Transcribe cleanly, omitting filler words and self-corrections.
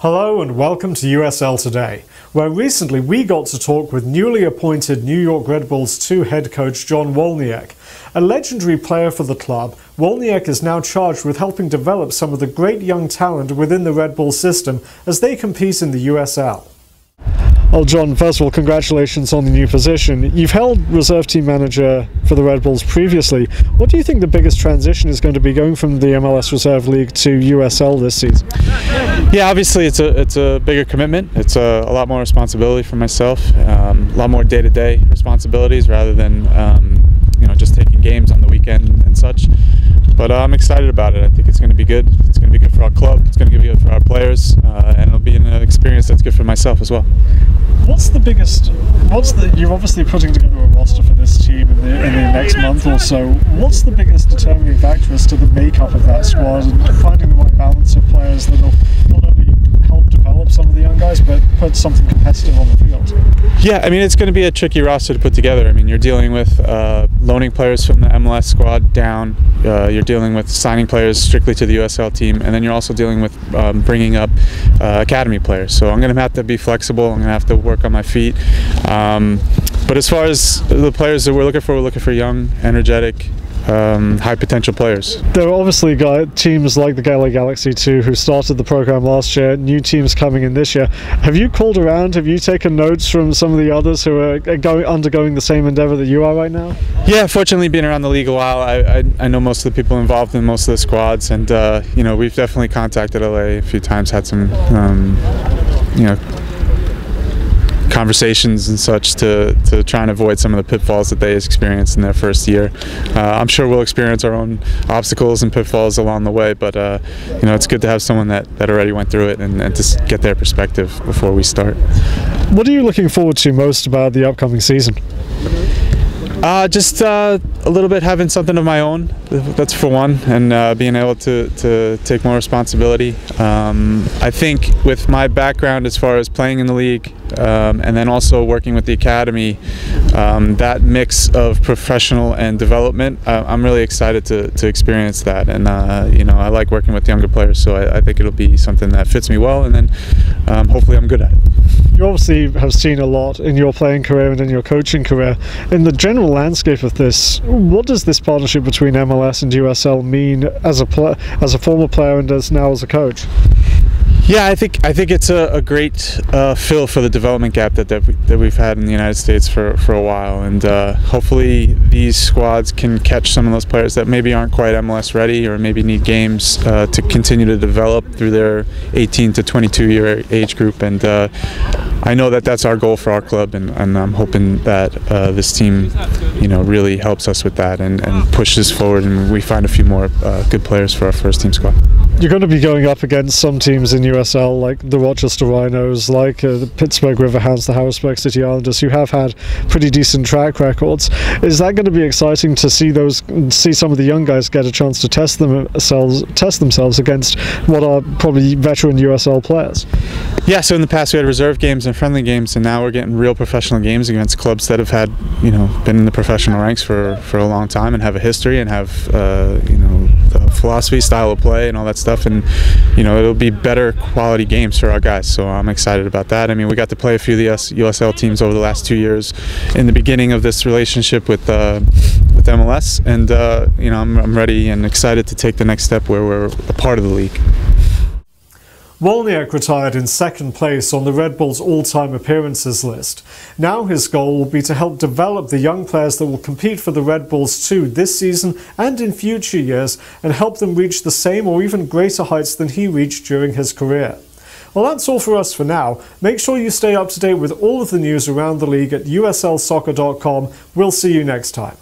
Hello and welcome to USL Today, where recently we got to talk with newly appointed New York Red Bulls 2 head coach John Wolyniec. A legendary player for the club, Wolyniec is now charged with helping develop some of the great young talent within the Red Bull system as they compete in the USL. Well, John, first of all, congratulations on the new position. You've held reserve team manager for the Red Bulls previously. What do you think the biggest transition is going to be going from the MLS Reserve League to USL this season? Yeah, obviously it's a bigger commitment. It's a lot more responsibility for myself, a lot more day-to-day responsibilities rather than just taking games on the weekend and such. But I'm excited about it. I think it's going to be good. It's going to be good for our club. It's going to be good for our players, and it'll be an experience that's good for myself as well. You're obviously putting together a roster for this team in the next month or so. What's the biggest determining factor as to the makeup of that squad and finding the right balance of players that will not only help develop some of the young guys, but put something competitive on the field? Yeah, I mean, it's going to be a tricky roster to put together. I mean, you're dealing with loaning players from the MLS squad down. You're dealing with signing players strictly to the USL team, and then you're also dealing with bringing up academy players. So I'm going to have to be flexible. I'm going to have to work on my feet. But as far as the players that we're looking for young, energetic, high potential players. There are obviously teams like the LA Galaxy 2 who started the program last year, new teams coming in this year. Have you called around? Have you taken notes from some of the others who are undergoing the same endeavor that you are right now? Yeah, fortunately being around the league a while, I know most of the people involved in most of the squads, and we've definitely contacted LA a few times, had some conversations and such to try and avoid some of the pitfalls that they experienced in their first year. I'm sure we'll experience our own obstacles and pitfalls along the way, but it's good to have someone that already went through it and to get their perspective before we start. What are you looking forward to most about the upcoming season? Just a little bit having something of my own, that's for one, and being able to take more responsibility. I think with my background as far as playing in the league and then also working with the academy, that mix of professional and development, I'm really excited to experience that. And I like working with younger players, so I think it'll be something that fits me well, and then hopefully I'm good at it. You obviously have seen a lot in your playing career and in your coaching career. In the general landscape of this, what does this partnership between MLS and USL mean as a former player and now as a coach? Yeah, I think it's a great fill for the development gap that we've had in the United States for a while, and hopefully these squads can catch some of those players that maybe aren't quite MLS ready or maybe need games to continue to develop through their 18 to 22 year age group, and I know that that's our goal for our club, and I'm hoping that this team really helps us with that and pushes forward, and we find a few more good players for our first team squad. You're going to be going up against some teams in USL like the Rochester Rhinos, like the Pittsburgh Riverhounds, the Harrisburg City Islanders, who have had pretty decent track records. Is that going to be exciting to see some of the young guys get a chance to test themselves against what are probably veteran USL players? Yeah, so in the past we had reserve games and friendly games, and now we're getting real professional games against clubs that have had, been in the professional ranks for a long time and have a history and have, the philosophy, style of play, and all that stuff, and it'll be better quality games for our guys, so I'm excited about that. I mean, we got to play a few of the USL teams over the last 2 years in the beginning of this relationship with MLS, and I'm ready and excited to take the next step where we're a part of the league. Wolyniec retired in second place on the Red Bulls all-time appearances list. Now his goal will be to help develop the young players that will compete for the Red Bulls 2 this season and in future years, and help them reach the same or even greater heights than he reached during his career. Well, that's all for us for now. Make sure you stay up to date with all of the news around the league at uslsoccer.com. We'll see you next time.